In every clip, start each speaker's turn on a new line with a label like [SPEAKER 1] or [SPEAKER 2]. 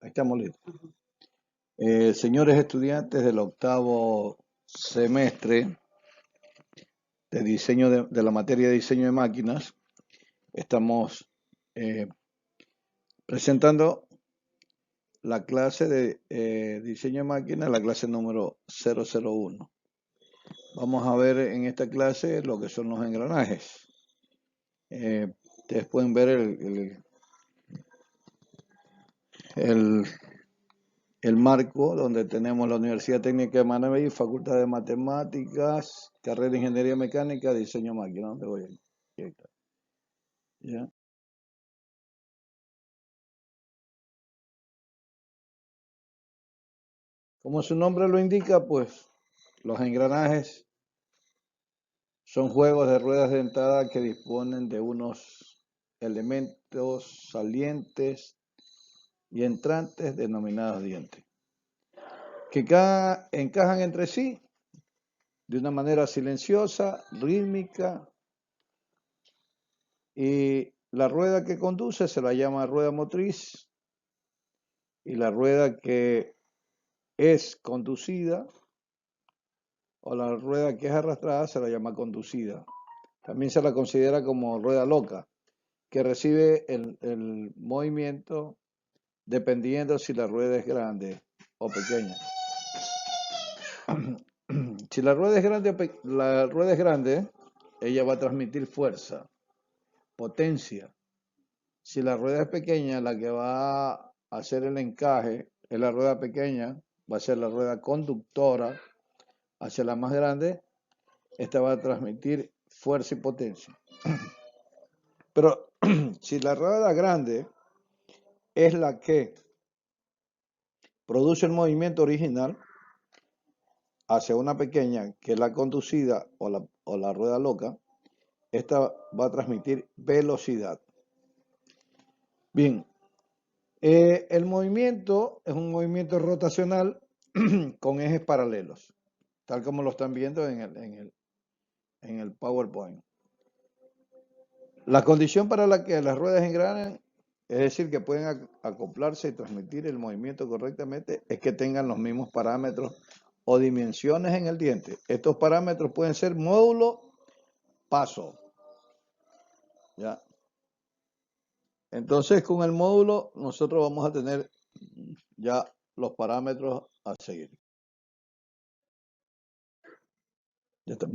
[SPEAKER 1] Ahí estamos listos. Señores estudiantes del octavo semestre de diseño de la materia de diseño de máquinas, estamos presentando la clase de diseño de máquinas, la clase número 001. Vamos a ver en esta clase lo que son los engranajes. Ustedes pueden ver el marco donde tenemos la Universidad Técnica de Manaví, Facultad de Matemáticas, carrera de Ingeniería Mecánica, Diseño Máquina. ¿Dónde voy? Aquí está. ¿Ya? Como su nombre lo indica, pues los engranajes son juegos de ruedas dentadas que disponen de unos elementos salientes y entrantes denominados dientes, que encajan entre sí de una manera silenciosa, rítmica, y la rueda que conduce se la llama rueda motriz, y la rueda que es conducida o la rueda que es arrastrada se la llama conducida. También se la considera como rueda loca, que recibe el movimiento dependiendo si la rueda es grande o pequeña. Si la rueda es grande, ella va a transmitir fuerza, potencia. Si la rueda es pequeña, la que va a hacer el encaje es la rueda pequeña, va a ser la rueda conductora hacia la más grande. Esta va a transmitir fuerza y potencia. Pero si la rueda grande es la que produce el movimiento original hacia una pequeña, que es la conducida o la rueda loca, esta va a transmitir velocidad. Bien, el movimiento es un movimiento rotacional con ejes paralelos, tal como lo están viendo en el PowerPoint. La condición para la que las ruedas engranen, es decir, que pueden acoplarse y transmitir el movimiento correctamente, es que tengan los mismos parámetros o dimensiones en el diente. Estos parámetros pueden ser módulo, paso. ¿Ya? Entonces, con el módulo, nosotros vamos a tener ya los parámetros a seguir. Ya está.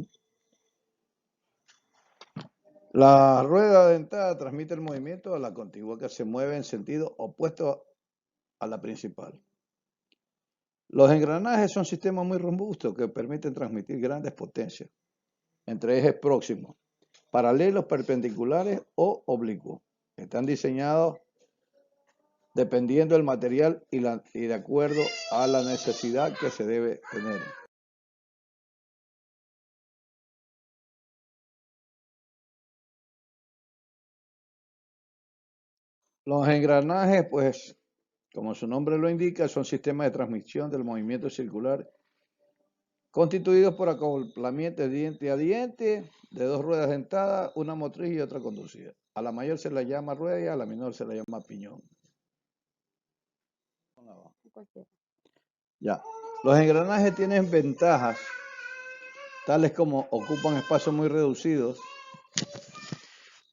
[SPEAKER 1] La rueda dentada transmite el movimiento a la contigua, que se mueve en sentido opuesto a la principal. Los engranajes son sistemas muy robustos que permiten transmitir grandes potencias entre ejes próximos, paralelos, perpendiculares o oblicuos. Están diseñados dependiendo del material y de acuerdo a la necesidad que se debe tener. Los engranajes, pues, como su nombre lo indica, son sistemas de transmisión del movimiento circular constituidos por acoplamiento de diente a diente de dos ruedas dentadas, una motriz y otra conducida. A la mayor se la llama rueda y a la menor se la llama piñón. Ya. Los engranajes tienen ventajas, tales como ocupan espacios muy reducidos,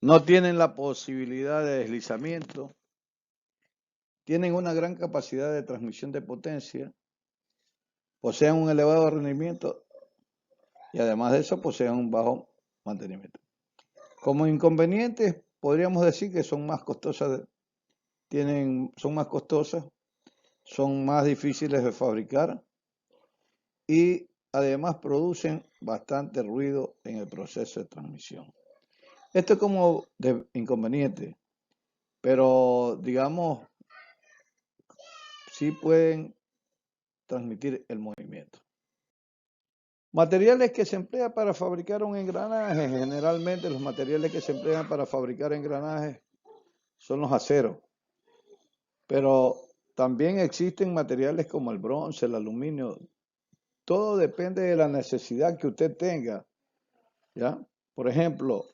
[SPEAKER 1] no tienen la posibilidad de deslizamiento, tienen una gran capacidad de transmisión de potencia, poseen un elevado rendimiento y además de eso poseen un bajo mantenimiento. Como inconvenientes, podríamos decir que son más costosas, son más difíciles de fabricar y además producen bastante ruido en el proceso de transmisión. Esto es como de inconveniente, pero digamos, sí pueden transmitir el movimiento. Materiales que se emplean para fabricar un engranaje. Generalmente los materiales que se emplean para fabricar engranajes son los aceros, pero también existen materiales como el bronce, el aluminio. Todo depende de la necesidad que usted tenga, ¿ya? Por ejemplo,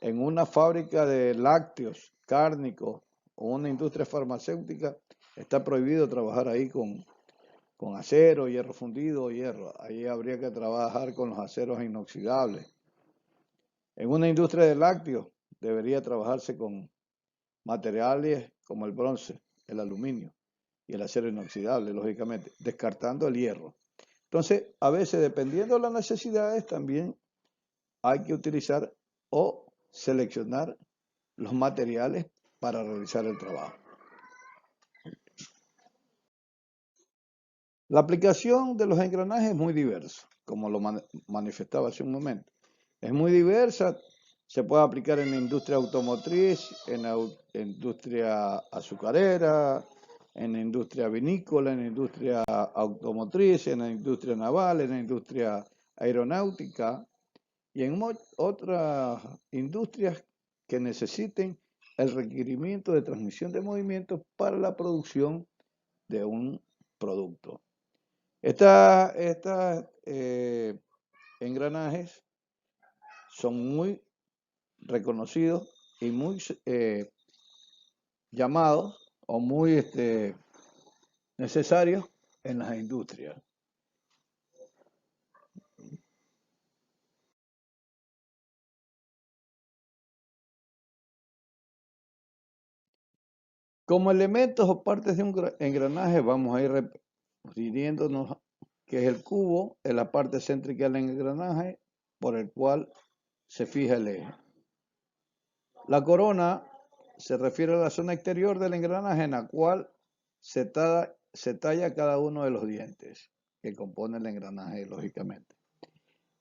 [SPEAKER 1] en una fábrica de lácteos, cárnicos o una industria farmacéutica, Está prohibido trabajar ahí con acero, hierro fundido o hierro. Ahí habría que trabajar con los aceros inoxidables. En una industria de lácteos debería trabajarse con materiales como el bronce, el aluminio y el acero inoxidable, lógicamente, descartando el hierro. Entonces, a veces, dependiendo de las necesidades, también hay que utilizar o seleccionar los materiales para realizar el trabajo. La aplicación de los engranajes es muy diversa, como lo manifestaba hace un momento. Es muy diversa, se puede aplicar en la industria automotriz, en la industria azucarera, en la industria vinícola, en la industria automotriz, en la industria naval, en la industria aeronáutica y en otras industrias que necesiten el requerimiento de transmisión de movimientos para la producción de un producto. Estos engranajes son muy reconocidos y muy llamados o muy necesarios en las industrias. Como elementos o partes de un engranaje vamos a ir refiriéndonos que es el cubo, es la parte céntrica del engranaje por el cual se fija el eje. La corona se refiere a la zona exterior del engranaje en la cual se talla cada uno de los dientes que componen el engranaje, lógicamente.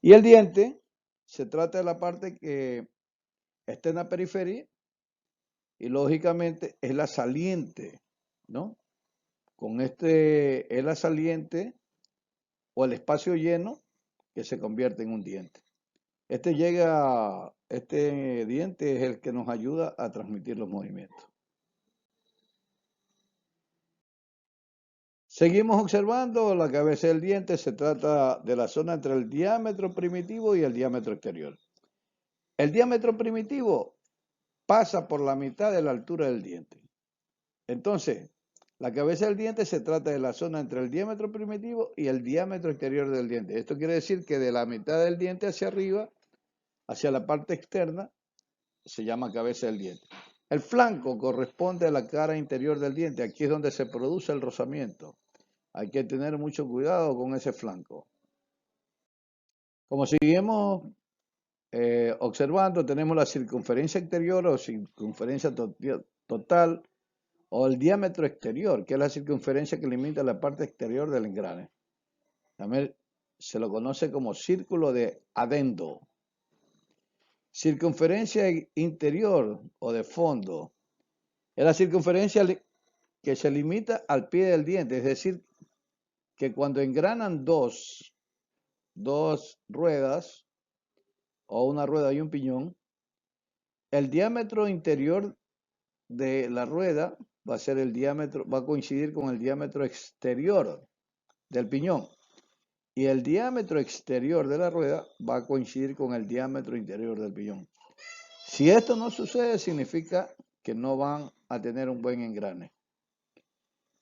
[SPEAKER 1] Y el diente se trata de la parte que está en la periferia y lógicamente es la saliente, ¿no? Con es la saliente o el espacio lleno que se convierte en un diente. Este diente es el que nos ayuda a transmitir los movimientos. Seguimos observando la cabeza del diente, se trata de la zona entre el diámetro primitivo y el diámetro exterior. El diámetro primitivo pasa por la mitad de la altura del diente. Entonces, la cabeza del diente se trata de la zona entre el diámetro primitivo y el diámetro exterior del diente. Esto quiere decir que de la mitad del diente hacia arriba, hacia la parte externa, se llama cabeza del diente. El flanco corresponde a la cara interior del diente. Aquí es donde se produce el rozamiento. Hay que tener mucho cuidado con ese flanco. Como seguimos observando, tenemos la circunferencia exterior o circunferencia total o el diámetro exterior, que es la circunferencia que limita la parte exterior del engrane. También se lo conoce como círculo de adendo. Circunferencia interior o de fondo es la circunferencia que se limita al pie del diente, es decir, que cuando engranan dos ruedas o una rueda y un piñón, el diámetro interior de la rueda va a coincidir con el diámetro exterior del piñón y el diámetro exterior de la rueda va a coincidir con el diámetro interior del piñón. Si esto no sucede, significa que no van a tener un buen engrane.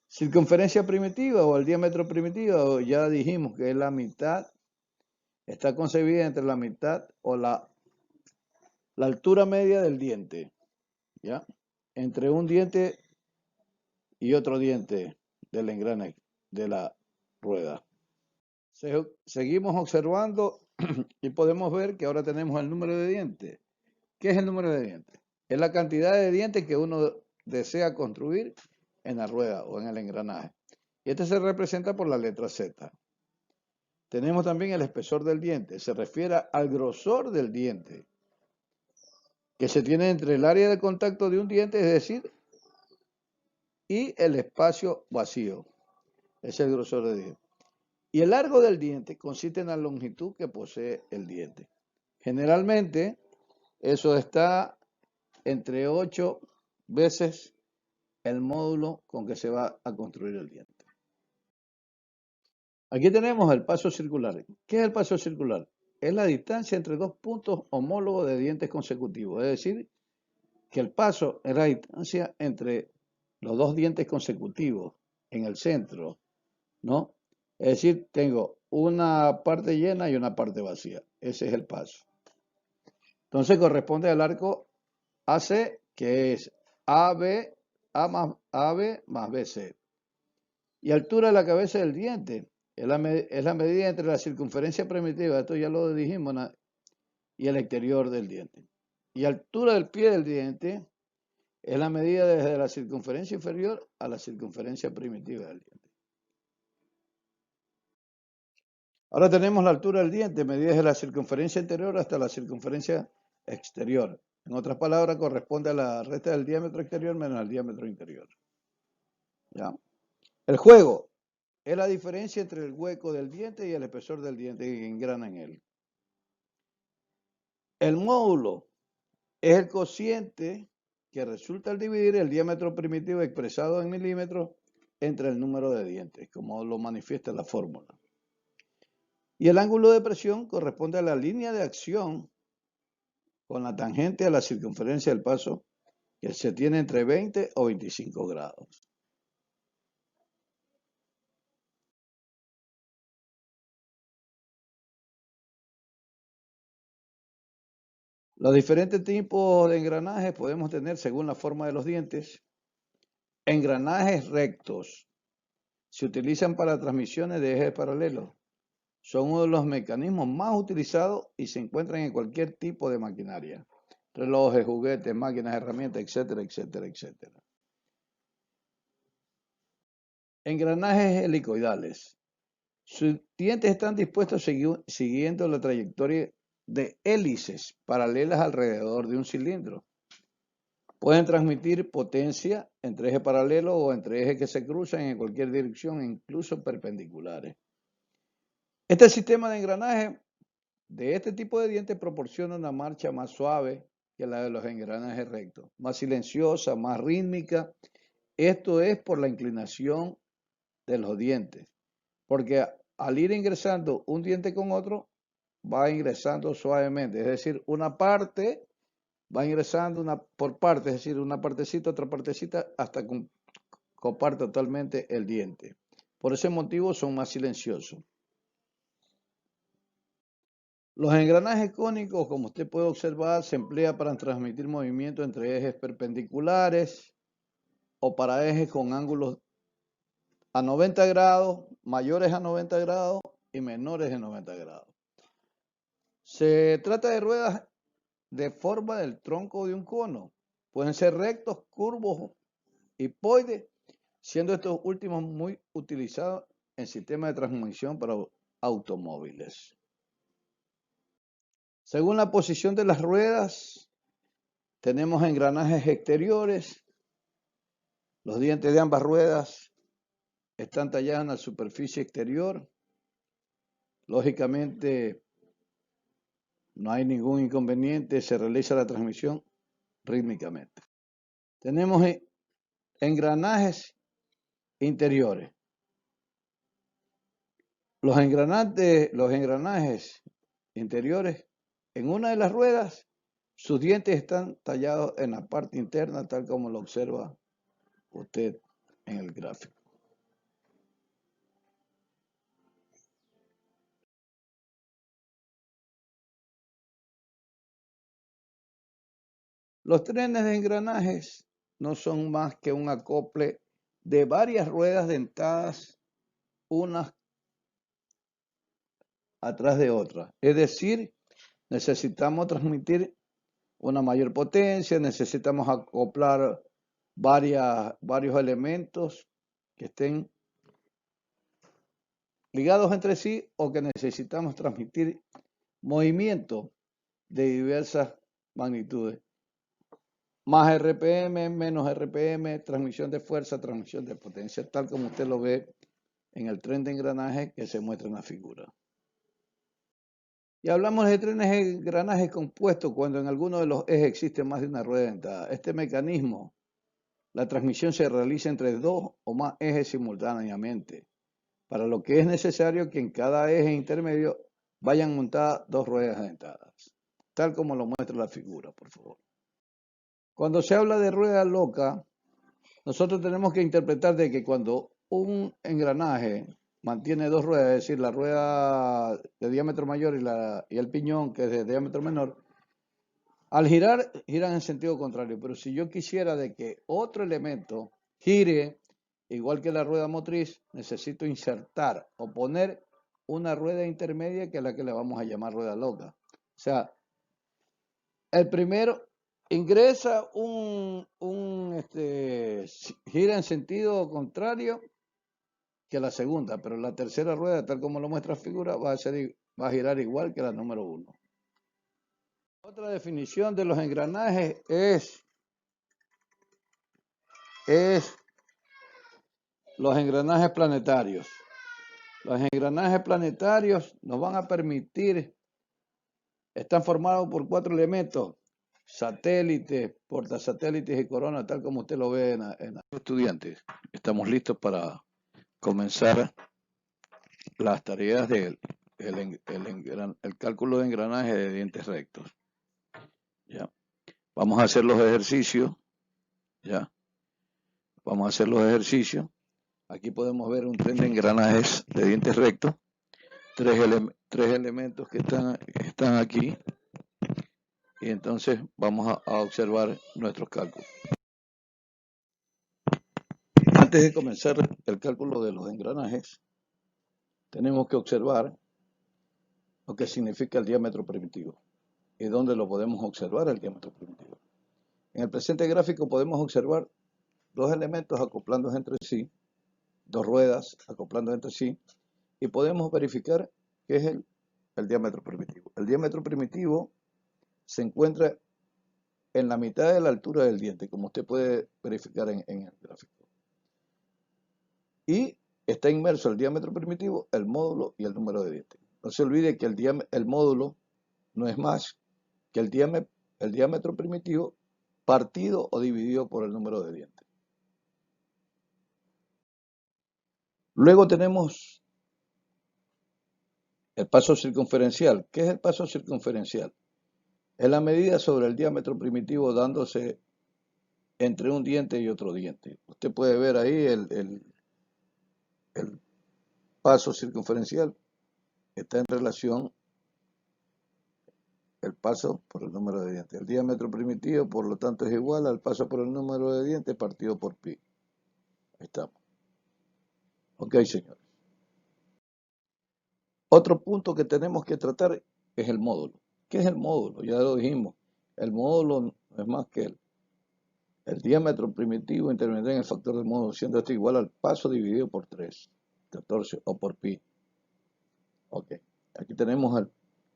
[SPEAKER 1] Circunferencia primitiva o el diámetro primitivo, ya dijimos que es la mitad, está concebida entre la mitad o la altura media del diente, ¿ya? Entre un diente y otro diente del engrane de la rueda. Seguimos observando y podemos ver que ahora tenemos el número de dientes. ¿Qué es el número de dientes? Es la cantidad de dientes que uno desea construir en la rueda o en el engranaje. Y este se representa por la letra Z. Tenemos también el espesor del diente. Se refiere al grosor del diente que se tiene entre el área de contacto de un diente, es decir, y el espacio vacío. Ese es el grosor del diente. Y el largo del diente consiste en la longitud que posee el diente. Generalmente, eso está entre 8 veces el módulo con que se va a construir el diente. Aquí tenemos el paso circular. ¿Qué es el paso circular? Es la distancia entre dos puntos homólogos de dientes consecutivos. Es decir, que el paso es la distancia entre los dos dientes consecutivos en el centro, ¿no? Es decir, tengo una parte llena y una parte vacía. Ese es el paso. Entonces corresponde al arco AC, que es AB, AB más BC. Y altura de la cabeza del diente es la medida entre la circunferencia primitiva, esto ya lo dijimos, y el exterior del diente. Y altura del pie del diente es la medida desde la circunferencia inferior a la circunferencia primitiva del diente. Ahora tenemos la altura del diente, medida desde la circunferencia interior hasta la circunferencia exterior. En otras palabras, corresponde a la resta del diámetro exterior menos el diámetro interior. ¿Ya? El juego es la diferencia entre el hueco del diente y el espesor del diente que engrana en él. El módulo es el cociente que resulta al dividir el diámetro primitivo expresado en milímetros entre el número de dientes, como lo manifiesta la fórmula. Y el ángulo de presión corresponde a la línea de acción con la tangente a la circunferencia del paso que se tiene entre 20 o 25 grados. Los diferentes tipos de engranajes podemos tener según la forma de los dientes. Engranajes rectos se utilizan para transmisiones de ejes paralelos. Son uno de los mecanismos más utilizados y se encuentran en cualquier tipo de maquinaria. Relojes, juguetes, máquinas, herramientas, etcétera, etcétera, etcétera. Engranajes helicoidales. Sus dientes están dispuestos siguiendo la trayectoria de hélices paralelas alrededor de un cilindro. Pueden transmitir potencia entre ejes paralelos o entre ejes que se cruzan en cualquier dirección, incluso perpendiculares. Este sistema de engranaje de este tipo de dientes proporciona una marcha más suave que la de los engranajes rectos, más silenciosa, más rítmica. Esto es por la inclinación de los dientes, porque al ir ingresando un diente con otro, va ingresando suavemente, es decir, una parte va ingresando por parte, es decir, una partecita, otra partecita, hasta copar totalmente el diente. Por ese motivo son más silenciosos. Los engranajes cónicos, como usted puede observar, se emplea para transmitir movimiento entre ejes perpendiculares o para ejes con ángulos a 90 grados, mayores a 90 grados y menores de 90 grados. Se trata de ruedas de forma del tronco de un cono. Pueden ser rectos, curvos, hipoides, siendo estos últimos muy utilizados en sistemas de transmisión para automóviles. Según la posición de las ruedas, tenemos engranajes exteriores. Los dientes de ambas ruedas están tallados en la superficie exterior. Lógicamente, no hay ningún inconveniente, se realiza la transmisión rítmicamente. Tenemos engranajes interiores. Los engranajes interiores, en una de las ruedas, sus dientes están tallados en la parte interna, tal como lo observa usted en el gráfico. Los trenes de engranajes no son más que un acople de varias ruedas dentadas, unas atrás de otras. Es decir, necesitamos transmitir una mayor potencia, necesitamos acoplar varios elementos que estén ligados entre sí o que necesitamos transmitir movimiento de diversas magnitudes. Más RPM, menos RPM, transmisión de fuerza, transmisión de potencia, tal como usted lo ve en el tren de engranaje que se muestra en la figura. Y hablamos de trenes de engranajes compuestos cuando en alguno de los ejes existe más de una rueda dentada. Este mecanismo, la transmisión se realiza entre dos o más ejes simultáneamente, para lo que es necesario que en cada eje intermedio vayan montadas dos ruedas dentadas, tal como lo muestra la figura, por favor. Cuando se habla de rueda loca, nosotros tenemos que interpretar de que cuando un engranaje mantiene dos ruedas, es decir, la rueda de diámetro mayor y el piñón, que es de diámetro menor, al girar, giran en sentido contrario. Pero si yo quisiera de que otro elemento gire igual que la rueda motriz, necesito insertar o poner una rueda intermedia que es la que le vamos a llamar rueda loca. O sea, el primero ingresa gira en sentido contrario que la segunda, pero la tercera rueda, tal como lo muestra la figura, va a girar igual que la número 1. Otra definición de los engranajes es los engranajes planetarios. Los engranajes planetarios nos van a permitir, están formados por 4 elementos: satélites, portasatélites y corona, tal como usted lo ve en los estudiantes. Estamos listos para comenzar las tareas del el cálculo de engranaje de dientes rectos. ¿Ya? Vamos a hacer los ejercicios. ¿Ya? Vamos a hacer los ejercicios. Aquí podemos ver un tren de engranajes de dientes rectos. Tres elementos que están aquí. Y entonces vamos a observar nuestros cálculos. Antes de comenzar el cálculo de los engranajes, tenemos que observar lo que significa el diámetro primitivo y dónde lo podemos observar el diámetro primitivo. En el presente gráfico podemos observar dos elementos acoplándose entre sí, dos ruedas acoplándose entre sí, y podemos verificar qué es el diámetro primitivo. El diámetro primitivo se encuentra en la mitad de la altura del diente, como usted puede verificar en el gráfico. Y está inmerso el diámetro primitivo, el módulo y el número de dientes. No se olvide que el módulo no es más que el diámetro primitivo partido o dividido por el número de dientes. Luego tenemos el paso circunferencial. ¿Qué es el paso circunferencial? Es la medida sobre el diámetro primitivo dándose entre un diente y otro diente. Usted puede ver ahí el paso circunferencial. Está en relación el paso por el número de dientes. El diámetro primitivo, por lo tanto, es igual al paso por el número de dientes partido por pi. Ahí estamos. Ok, señores. Otro punto que tenemos que tratar es el módulo. ¿Qué es el módulo? Ya lo dijimos. El módulo no es más que el diámetro primitivo intervendrá en el factor del módulo, siendo esto igual al paso dividido por 3, 14 o por pi. Ok. Aquí tenemos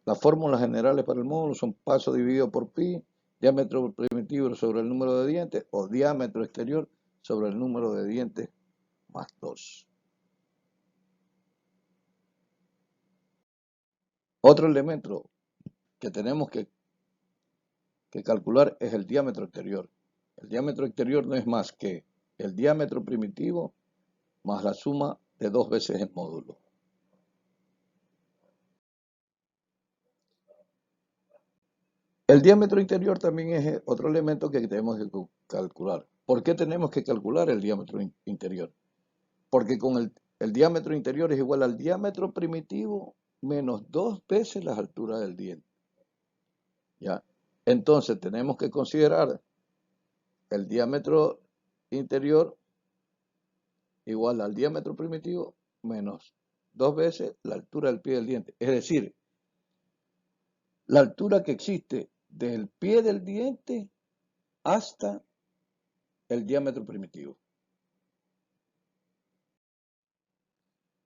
[SPEAKER 1] las fórmulas generales para el módulo. Son paso dividido por pi, diámetro primitivo sobre el número de dientes, o diámetro exterior sobre el número de dientes más 2. Otro elemento que tenemos que calcular es el diámetro exterior. El diámetro exterior no es más que el diámetro primitivo más la suma de 2 veces el módulo. El diámetro interior también es otro elemento que tenemos que calcular. ¿Por qué tenemos que calcular el diámetro interior? Porque con el diámetro interior es igual al diámetro primitivo menos 2 veces las alturas del diente. ¿Ya? Entonces tenemos que considerar el diámetro interior igual al diámetro primitivo menos 2 veces la altura del pie del diente. Es decir, la altura que existe del pie del diente hasta el diámetro primitivo.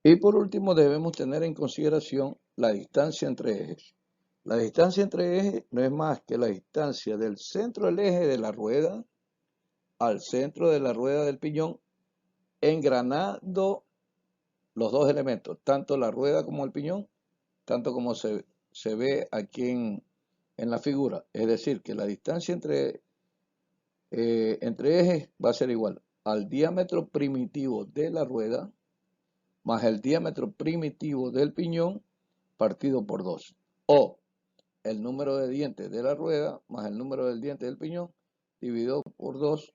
[SPEAKER 1] Y por último debemos tener en consideración la distancia entre ejes. La distancia entre ejes no es más que la distancia del centro del eje de la rueda al centro de la rueda del piñón, engranando los dos elementos, tanto la rueda como el piñón, tanto como se ve aquí en la figura. Es decir, que la distancia entre ejes va a ser igual al diámetro primitivo de la rueda más el diámetro primitivo del piñón partido por 2. O el número de dientes de la rueda más el número del diente del piñón dividido por 2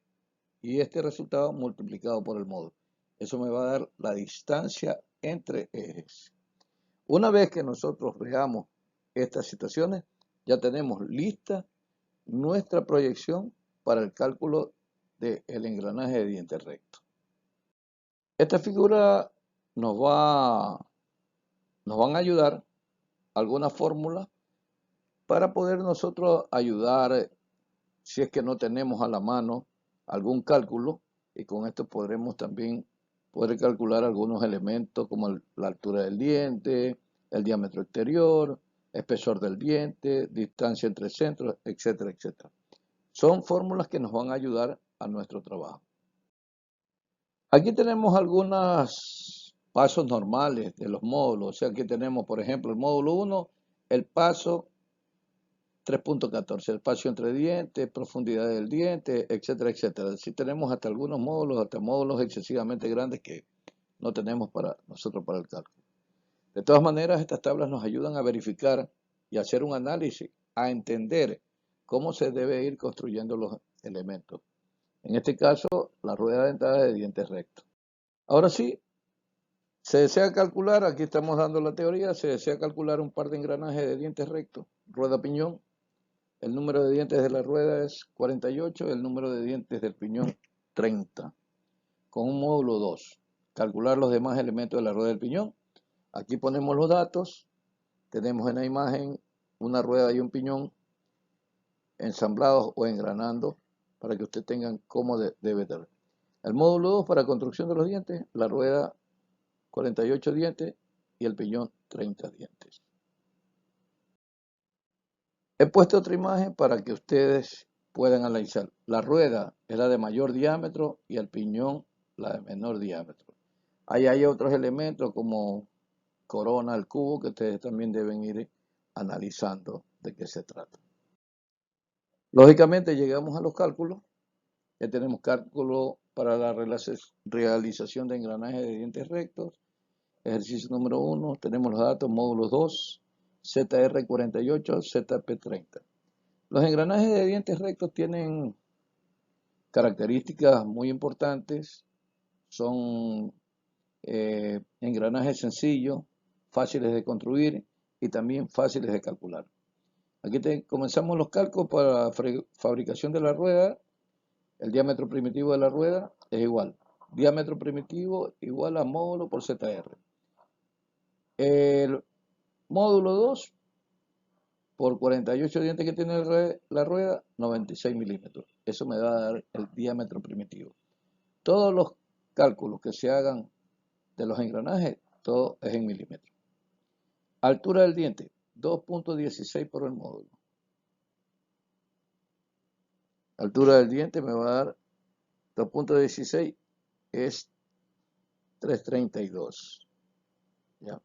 [SPEAKER 1] y este resultado multiplicado por el módulo. Eso me va a dar la distancia entre ejes. Una vez que nosotros veamos estas situaciones, ya tenemos lista nuestra proyección para el cálculo del engranaje de diente recto. Esta figura nos van a ayudar algunas fórmulas para poder nosotros ayudar si es que no tenemos a la mano algún cálculo, y con esto podremos también poder calcular algunos elementos como la altura del diente, el diámetro exterior, espesor del diente, distancia entre centros, etcétera, etcétera. Son fórmulas que nos van a ayudar a nuestro trabajo. Aquí tenemos algunos pasos normales de los módulos. O sea, aquí tenemos, por ejemplo, el módulo 1, el paso 3.14, el espacio entre dientes, profundidad del diente, etcétera, etcétera. Así tenemos hasta algunos módulos, hasta módulos excesivamente grandes que no tenemos para nosotros para el cálculo. De todas maneras, estas tablas nos ayudan a verificar y hacer un análisis, a entender cómo se debe ir construyendo los elementos. En este caso, la rueda dentada de dientes rectos. Ahora sí, se desea calcular, aquí estamos dando la teoría, se desea calcular un par de engranajes de dientes rectos, rueda piñón. El número de dientes de la rueda es 48, el número de dientes del piñón 30, con un módulo 2. Calcular los demás elementos de la rueda del piñón. Aquí ponemos los datos, tenemos en la imagen una rueda y un piñón ensamblados o engranando para que usted tengan cómo debe ser. El módulo 2 para construcción de los dientes, la rueda 48 dientes y el piñón 30 dientes. He puesto otra imagen para que ustedes puedan analizar. La rueda es la de mayor diámetro y el piñón la de menor diámetro. Ahí hay otros elementos como corona, el cubo, que ustedes también deben ir analizando de qué se trata. Lógicamente llegamos a los cálculos. Ya tenemos cálculo para la realización de engranajes de dientes rectos. Ejercicio número 1, tenemos los datos, módulos 2, ZR48, ZP30. Los engranajes de dientes rectos tienen características muy importantes. Son engranajes sencillos, fáciles de construir y también fáciles de calcular. Aquí comenzamos los cálculos para la fabricación de la rueda. El diámetro primitivo de la rueda es igual. Diámetro primitivo igual a módulo por ZR. El módulo 2 por 48 dientes que tiene la rueda, 96 milímetros. Eso me va a dar el diámetro primitivo. Todos los cálculos que se hagan de los engranajes, todo es en milímetros. Altura del diente, 2.16 por el módulo. Altura del diente me va a dar 2.16 es 332. ¿Ya?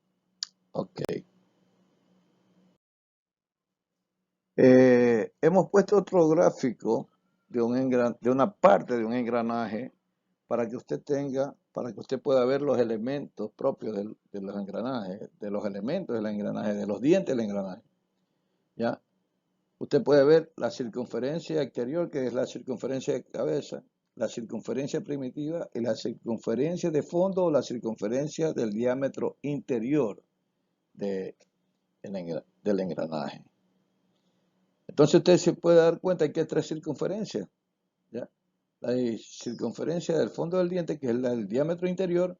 [SPEAKER 1] Ok. Hemos puesto otro gráfico de una parte de un engranaje para que usted pueda ver los elementos propios de los engranajes, de los elementos del engranaje, de los dientes del engranaje. ¿Ya? Usted puede ver la circunferencia exterior, que es la circunferencia de cabeza, la circunferencia primitiva y la circunferencia de fondo o la circunferencia del diámetro interior del engranaje. Entonces usted se puede dar cuenta que hay tres circunferencias. ¿Ya? La circunferencia del fondo del diente, que es el diámetro interior,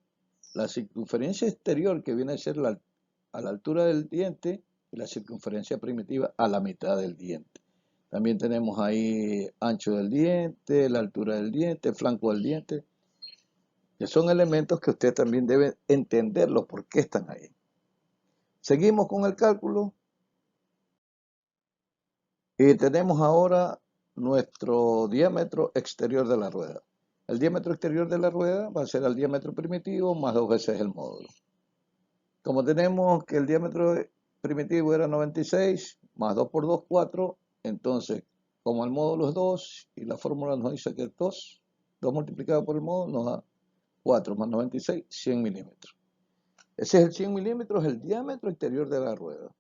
[SPEAKER 1] la circunferencia exterior, que viene a ser a la altura del diente, y la circunferencia primitiva a la mitad del diente. También tenemos ahí ancho del diente, la altura del diente, flanco del diente, que son elementos que usted también debe entenderlos por qué están ahí. Seguimos con el cálculo y tenemos ahora nuestro diámetro exterior de la rueda. El diámetro exterior de la rueda va a ser el diámetro primitivo más 2 veces el módulo. Como tenemos que el diámetro primitivo era 96, más 2 por 2, 4, entonces, como el módulo es 2 y la fórmula nos dice que es 2 multiplicado por el módulo nos da 4 más 96, 100 milímetros. Ese es el 100 milímetros, el diámetro exterior de la rueda.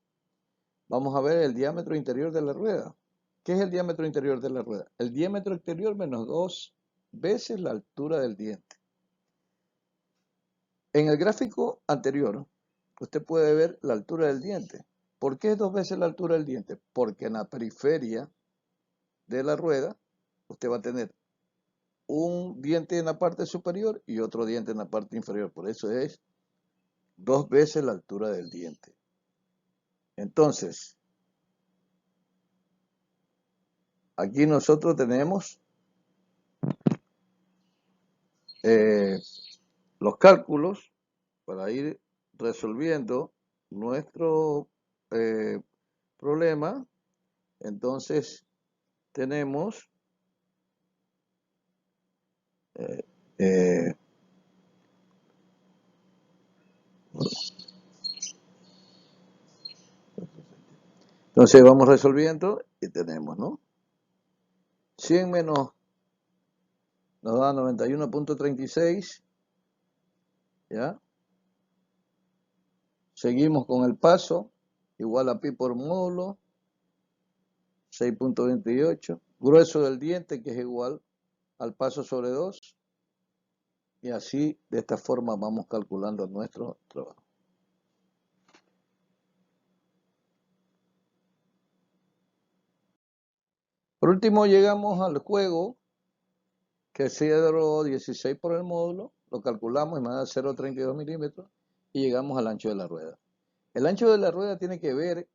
[SPEAKER 1] Vamos a ver el diámetro interior de la rueda. ¿Qué es el diámetro interior de la rueda? El diámetro exterior menos 2 veces la altura del diente. En el gráfico anterior, usted puede ver la altura del diente. ¿Por qué 2 veces la altura del diente? Porque en la periferia de la rueda, usted va a tener un diente en la parte superior y otro diente en la parte inferior. Por eso es 2 veces la altura del diente. Entonces, aquí nosotros tenemos los cálculos para ir resolviendo nuestro problema. Entonces, tenemos entonces vamos resolviendo y tenemos, ¿no? 100 menos nos da 91.36, ¿ya? Seguimos con el paso, igual a pi por módulo, 6.28. Grueso del diente, que es igual al paso sobre 2. Y así, de esta forma, vamos calculando nuestro trabajo. Por último, llegamos al juego, que es 0,16 por el módulo. Lo calculamos y me da 0,32 milímetros. Y llegamos al ancho de la rueda. El ancho de la rueda tiene que ver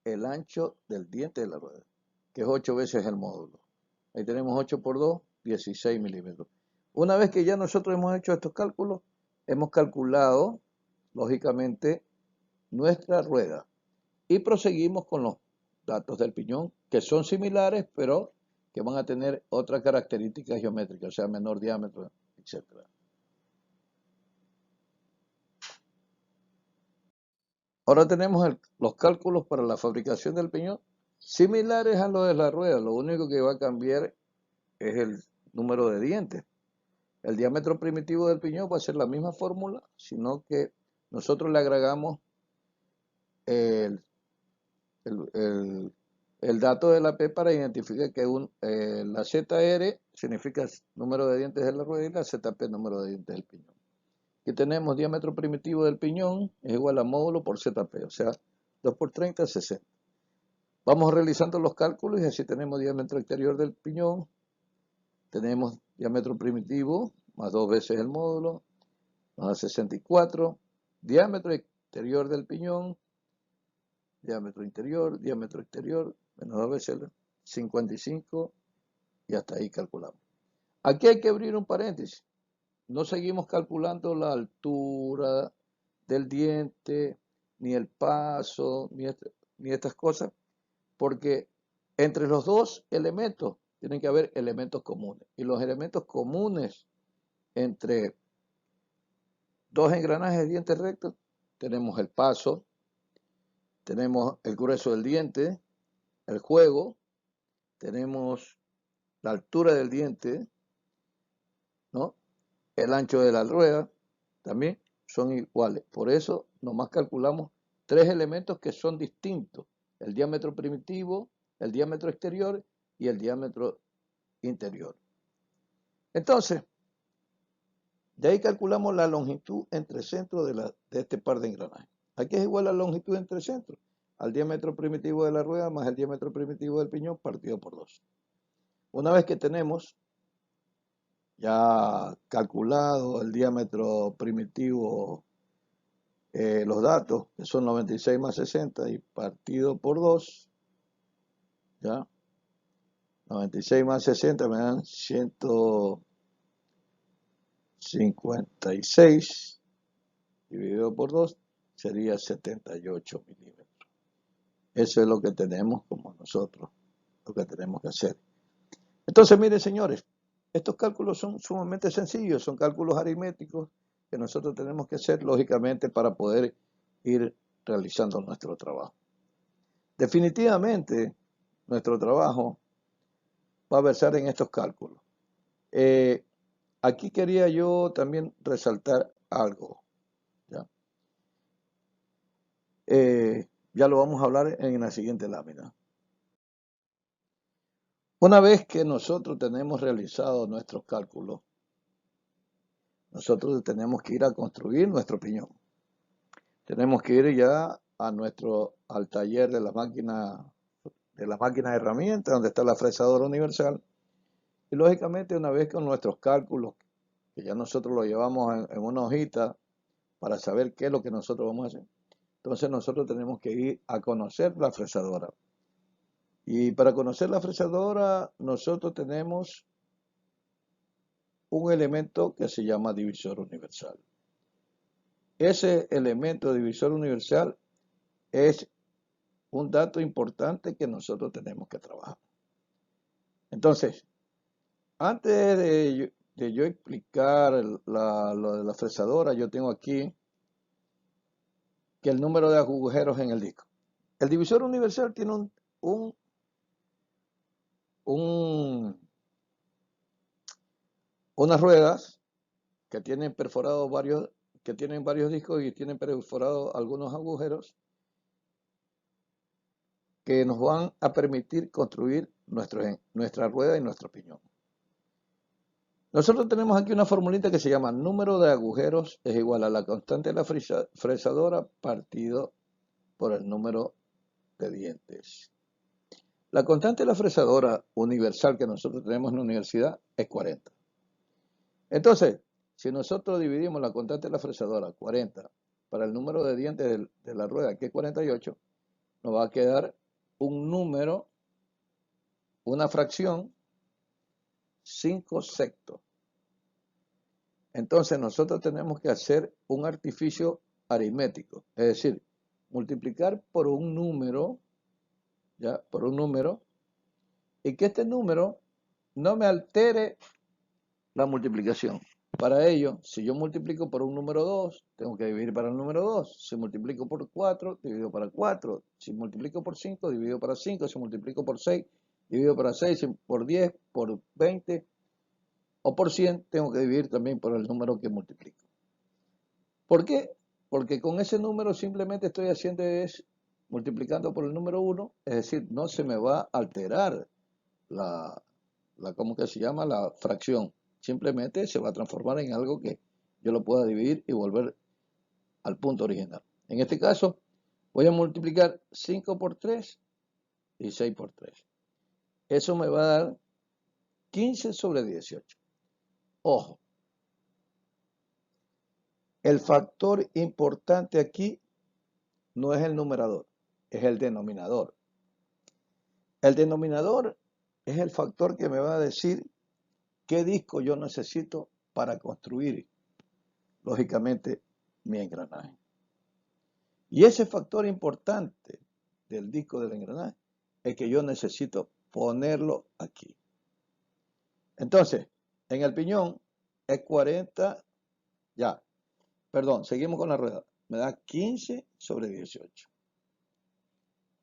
[SPEAKER 1] el ancho del diente de la rueda, que es 8 veces el módulo. Ahí tenemos 8 por 2, 16 milímetros. Una vez que ya nosotros hemos hecho estos cálculos, hemos calculado, lógicamente, nuestra rueda. Y proseguimos con los datos del piñón, que son similares, pero que van a tener otras características geométricas, o sea, menor diámetro, etc. Ahora tenemos los cálculos para la fabricación del piñón, similares a los de la rueda. Lo único que va a cambiar es el número de dientes. El diámetro primitivo del piñón va a ser la misma fórmula, sino que nosotros le agregamos el, el dato de la P para identificar que la ZR significa número de dientes de la rueda y la ZP número de dientes del piñón. Aquí tenemos diámetro primitivo del piñón es igual a módulo por ZP, o sea, 2 por 30, 60. Vamos realizando los cálculos y así tenemos diámetro exterior del piñón, tenemos diámetro primitivo más 2 veces el módulo, nos da 64, diámetro exterior del piñón, diámetro interior, diámetro exterior, menos 2 veces el 55 y hasta ahí calculamos. Aquí hay que abrir un paréntesis. No seguimos calculando la altura del diente, ni el paso, ni estas cosas, porque entre los dos elementos tienen que haber elementos comunes. Y los elementos comunes entre dos engranajes de dientes rectos, tenemos el paso, tenemos el grueso del diente, el juego, tenemos la altura del diente, ¿no? El ancho de la rueda, también son iguales. Por eso nomás calculamos 3 elementos que son distintos. El diámetro primitivo, el diámetro exterior y el diámetro interior. Entonces, de ahí calculamos la longitud entre centros de este par de engranajes. Aquí es igual a la longitud entre centros, al diámetro primitivo de la rueda más el diámetro primitivo del piñón partido por 2. Una vez que tenemos ya calculado el diámetro primitivo, los datos, que son 96 más 60 y partido por 2, ¿ya? 96 más 60 me dan 156, dividido por 2, sería 78 milímetros. Eso es lo que tenemos como nosotros, lo que tenemos que hacer. Entonces, miren, señores, estos cálculos son sumamente sencillos, son cálculos aritméticos que nosotros tenemos que hacer, lógicamente, para poder ir realizando nuestro trabajo. Definitivamente, nuestro trabajo va a versar en estos cálculos. Aquí quería yo también resaltar algo, ¿ya? Ya lo vamos a hablar en la siguiente lámina. Una vez que nosotros tenemos realizados nuestros cálculos, nosotros tenemos que ir a construir nuestro piñón. Tenemos que ir ya al taller de la máquina de herramientas, donde está la fresadora universal. Y lógicamente, una vez con nuestros cálculos, que ya nosotros lo llevamos en una hojita para saber qué es lo que nosotros vamos a hacer, entonces nosotros tenemos que ir a conocer la fresadora. Y para conocer la fresadora, nosotros tenemos un elemento que se llama divisor universal. Ese elemento divisor universal es un dato importante que nosotros tenemos que trabajar. Entonces, antes de yo explicar lo de la fresadora, yo tengo aquí que el número de agujeros en el disco. El divisor universal tiene unas ruedas que tienen perforados varios discos y tienen perforados algunos agujeros que nos van a permitir construir nuestra rueda y nuestro piñón. Nosotros tenemos aquí una formulita que se llama número de agujeros es igual a la constante de la fresadora partido por el número de dientes. La constante de la fresadora universal que nosotros tenemos en la universidad es 40. Entonces, si nosotros dividimos la constante de la fresadora 40 para el número de dientes de la rueda, que es 48, nos va a quedar un número, una fracción, 5 sextos. Entonces nosotros tenemos que hacer un artificio aritmético, es decir, multiplicar por un número, ¿ya? Por un número, y que este número no me altere la multiplicación. Para ello, si yo multiplico por un número 2, tengo que dividir para el número 2. Si multiplico por 4, divido para 4. Si multiplico por 5, divido para 5. Si multiplico por 6, divido para 6. Si por 10, por 20 o por 100, tengo que dividir también por el número que multiplico. ¿Por qué? Porque con ese número simplemente estoy haciendo es multiplicando por el número 1, es decir, no se me va a alterar ¿cómo que se llama? La fracción. Simplemente se va a transformar en algo que yo lo pueda dividir y volver al punto original. En este caso, voy a multiplicar 5 por 3 y 6 por 3. Eso me va a dar 15 sobre 18. Ojo, el factor importante aquí no es el numerador, es el denominador. El denominador es el factor que me va a decir qué disco yo necesito para construir, lógicamente, mi engranaje. Y ese factor importante del disco del engranaje es que yo necesito ponerlo aquí. Entonces, en el piñón es 40, ya, perdón, seguimos con la rueda. Me da 15 sobre 18.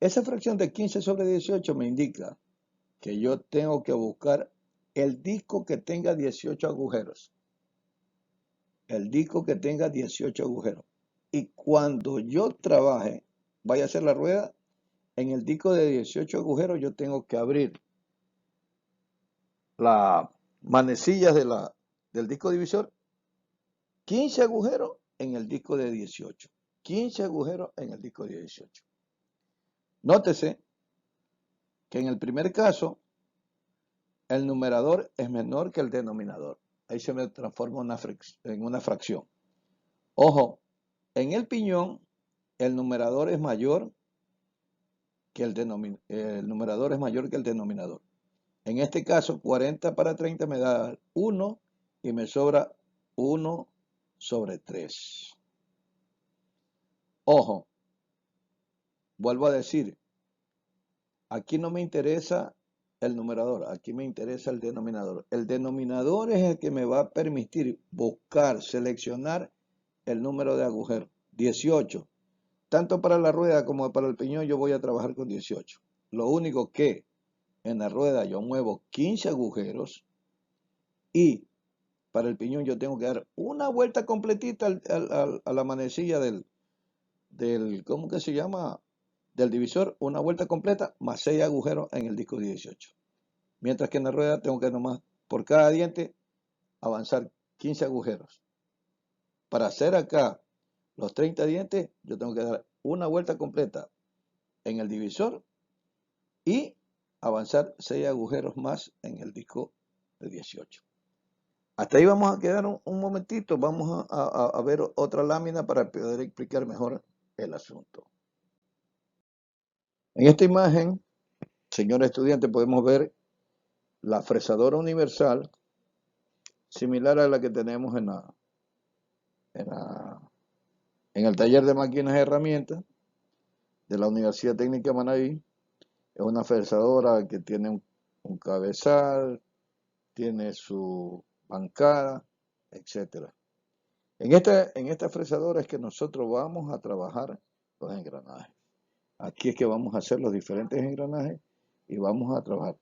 [SPEAKER 1] Esa fracción de 15 sobre 18 me indica que yo tengo que buscar el disco que tenga 18 agujeros. El disco que tenga 18 agujeros. Y cuando yo trabaje, vaya a hacer la rueda, en el disco de 18 agujeros yo tengo que abrir las manecillas del disco divisor, 15 agujeros en el disco de 18. 15 agujeros en el disco de 18. Nótese que en el primer caso, el numerador es menor que el denominador. Ahí se me transforma en una fracción. Ojo, en el piñón, el numerador es mayor que el numerador es mayor que el denominador. En este caso, 40 para 30 me da 1 y me sobra 1 sobre 3. Ojo, vuelvo a decir, aquí no me interesa el numerador, aquí me interesa el denominador. El denominador es el que me va a permitir buscar, seleccionar el número de agujeros, 18. Tanto para la rueda como para el piñón yo voy a trabajar con 18. Lo único que en la rueda yo muevo 15 agujeros y para el piñón yo tengo que dar una vuelta completita a la manecilla ¿cómo que se llama? Del divisor, una vuelta completa más 6 agujeros en el disco 18. Mientras que en la rueda tengo que nomás, por cada diente, avanzar 15 agujeros. Para hacer acá los 30 dientes, yo tengo que dar una vuelta completa en el divisor y avanzar 6 agujeros más en el disco de 18. Hasta ahí vamos a quedar un momentito, vamos a ver otra lámina para poder explicar mejor el asunto. En esta imagen, señor estudiante, podemos ver la fresadora universal, similar a la que tenemos en el taller de máquinas y herramientas de la Universidad Técnica de Manabí. Es una fresadora que tiene un cabezal, tiene su bancada, etc. En esta fresadora es que nosotros vamos a trabajar los engranajes. Aquí es que vamos a hacer los diferentes engranajes y vamos a trabajar.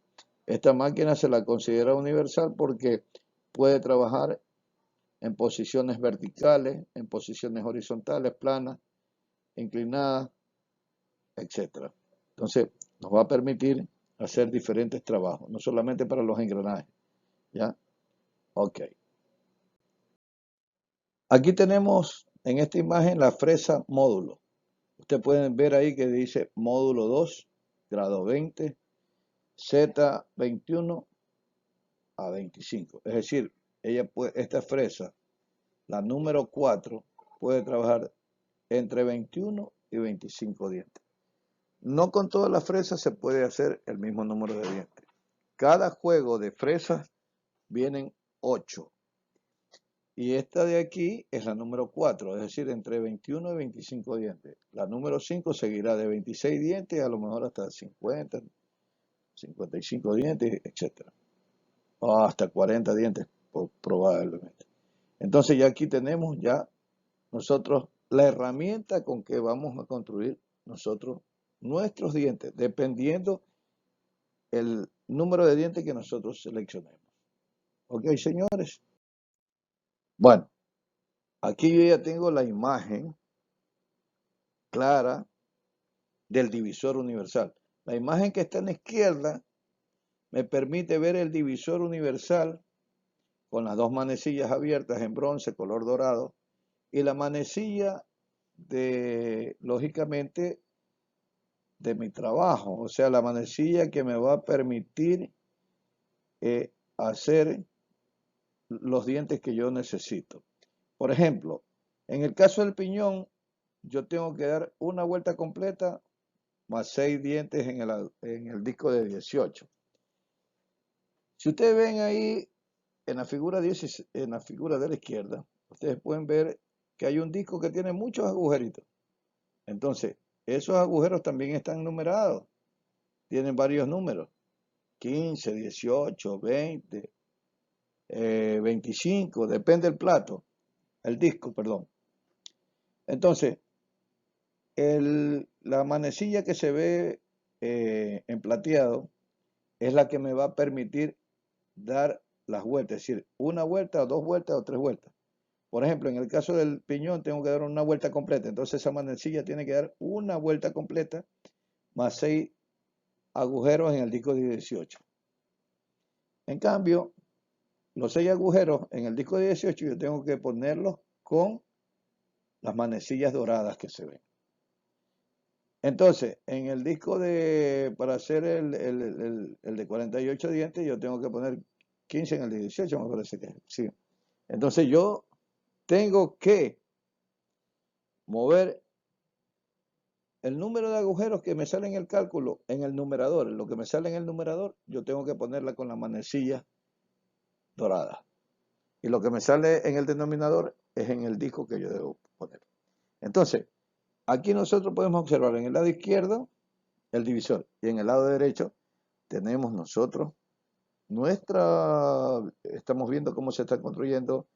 [SPEAKER 1] Esta máquina se la considera universal porque puede trabajar en posiciones verticales, en posiciones horizontales, planas, inclinadas, etc. Entonces, nos va a permitir hacer diferentes trabajos, no solamente para los engranajes. ¿Ya? Ok. Aquí tenemos en esta imagen la fresa módulo. Ustedes pueden ver ahí que dice módulo 2, grado 20, Z21 a 25. Es decir, esta fresa, la número 4, puede trabajar entre 21 y 25 dientes. No con todas las fresas se puede hacer el mismo número de dientes. Cada juego de fresas vienen 8. Y esta de aquí es la número 4, es decir, entre 21 y 25 dientes. La número 5 seguirá de 26 dientes, a lo mejor hasta 50, 55 dientes, etc. O hasta 40 dientes, probablemente. Entonces ya aquí tenemos ya nosotros la herramienta con que vamos a construir nosotros nuestros dientes, dependiendo el número de dientes que nosotros seleccionemos. ¿Ok, señores? Bueno, aquí yo ya tengo la imagen clara del divisor universal. La imagen que está en la izquierda me permite ver el divisor universal con las dos manecillas abiertas en bronce, color dorado, y la manecilla lógicamente, de mi trabajo, o sea, la manecilla que me va a permitir hacer los dientes que yo necesito. Por ejemplo, en el caso del piñón, yo tengo que dar una vuelta completa más 6 dientes en el disco de 18. Si ustedes ven ahí en la figura 10, en la figura de la izquierda, ustedes pueden ver que hay un disco que tiene muchos agujeritos. Entonces, esos agujeros también están numerados. Tienen varios números. 15, 18, 20, 25, depende del plato, el disco, perdón. Entonces, la manecilla que se ve en plateado es la que me va a permitir dar las vueltas, es decir, una vuelta o dos vueltas o tres vueltas. Por ejemplo, en el caso del piñón tengo que dar una vuelta completa, entonces esa manecilla tiene que dar una vuelta completa más 6 agujeros en el disco de 18. En cambio, los 6 agujeros en el disco de 18 yo tengo que ponerlos con las manecillas doradas que se ven. Entonces, en el disco para hacer el de 48 dientes, yo tengo que poner 15 en el de 18, me parece que sí. Entonces yo tengo que mover el número de agujeros que me sale en el cálculo en el numerador. Lo que me sale en el numerador, yo tengo que ponerla con la manecilla dorada. Y lo que me sale en el denominador es en el disco que yo debo poner. Entonces, aquí nosotros podemos observar en el lado izquierdo el divisor y en el lado derecho tenemos nosotros estamos viendo cómo se está construyendo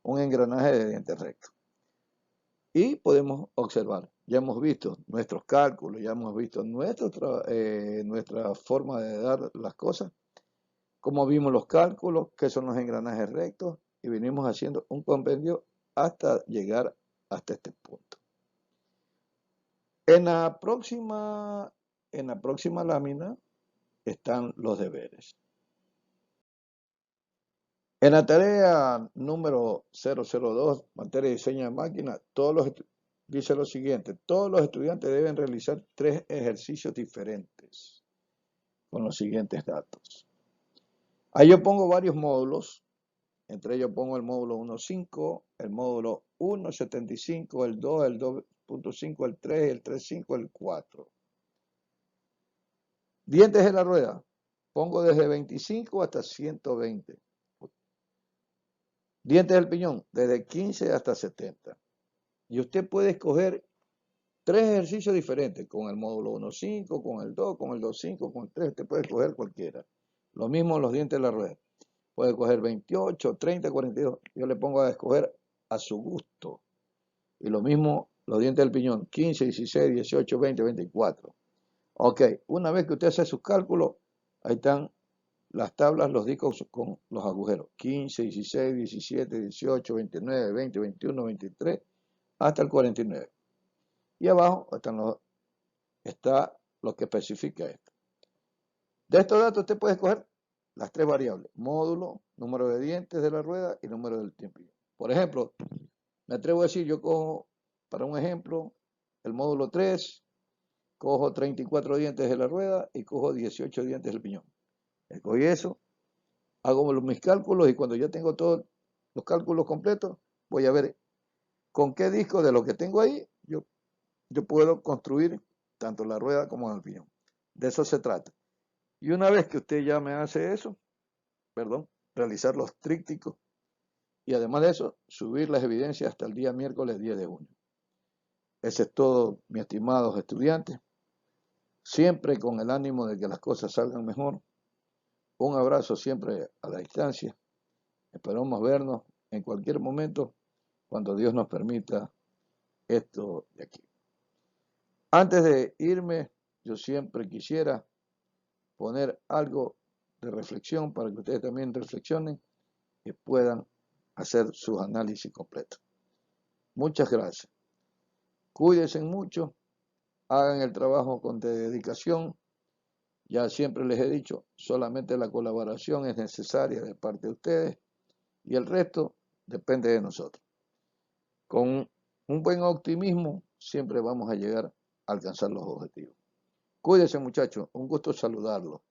[SPEAKER 1] un engranaje de dientes rectos. Y podemos observar, ya hemos visto nuestros cálculos, ya hemos visto nuestra forma de dar las cosas, cómo vimos los cálculos, qué son los engranajes rectos, y venimos haciendo un compendio hasta llegar hasta este punto. En la próxima lámina están los deberes. En la tarea número 002, materia de diseño de máquina, dice lo siguiente: todos los estudiantes deben realizar 3 ejercicios diferentes con los siguientes datos. Ahí yo pongo varios módulos, entre ellos pongo el módulo 1.5, el módulo 1.75, el 2, el 2.5, el 3, el 3.5, el 4. Dientes de la rueda, pongo desde 25 hasta 120. Dientes del piñón, desde 15 hasta 70. Y usted puede escoger 3 ejercicios diferentes, con el módulo 1.5, con el 2, con el 2.5, con el 3, usted puede escoger cualquiera. Lo mismo los dientes de la rueda. Puede coger 28, 30, 42. Yo le pongo a escoger a su gusto. Y lo mismo los dientes del piñón, 15, 16, 18, 20, 24. Ok, una vez que usted hace sus cálculos, ahí están las tablas, los discos con los agujeros. 15, 16, 17, 18, 29, 20, 21, 23, hasta el 49. Y abajo está lo que especifica esto. De estos datos usted puede escoger las 3 variables: módulo, número de dientes de la rueda y número del tiempo. Por ejemplo, me atrevo a decir, yo cojo, para un ejemplo, el módulo 3, cojo 34 dientes de la rueda y cojo 18 dientes del piñón. Escogí eso, hago mis cálculos y cuando ya tengo todos los cálculos completos, voy a ver con qué disco de lo que tengo ahí yo puedo construir tanto la rueda como el piñón. De eso se trata. Y una vez que usted ya me hace eso, realizar los trípticos y además de eso, subir las evidencias hasta el día miércoles 10 de junio. Ese es todo, mis estimados estudiantes. Siempre con el ánimo de que las cosas salgan mejor. Un abrazo siempre a la distancia. Esperamos vernos en cualquier momento cuando Dios nos permita esto de aquí. Antes de irme, yo siempre quisiera poner algo de reflexión para que ustedes también reflexionen y puedan hacer sus análisis completos. Muchas gracias. Cuídense mucho, hagan el trabajo con dedicación. Ya siempre les he dicho, solamente la colaboración es necesaria de parte de ustedes y el resto depende de nosotros. Con un buen optimismo siempre vamos a llegar a alcanzar los objetivos. Cuídense muchachos, un gusto saludarlos.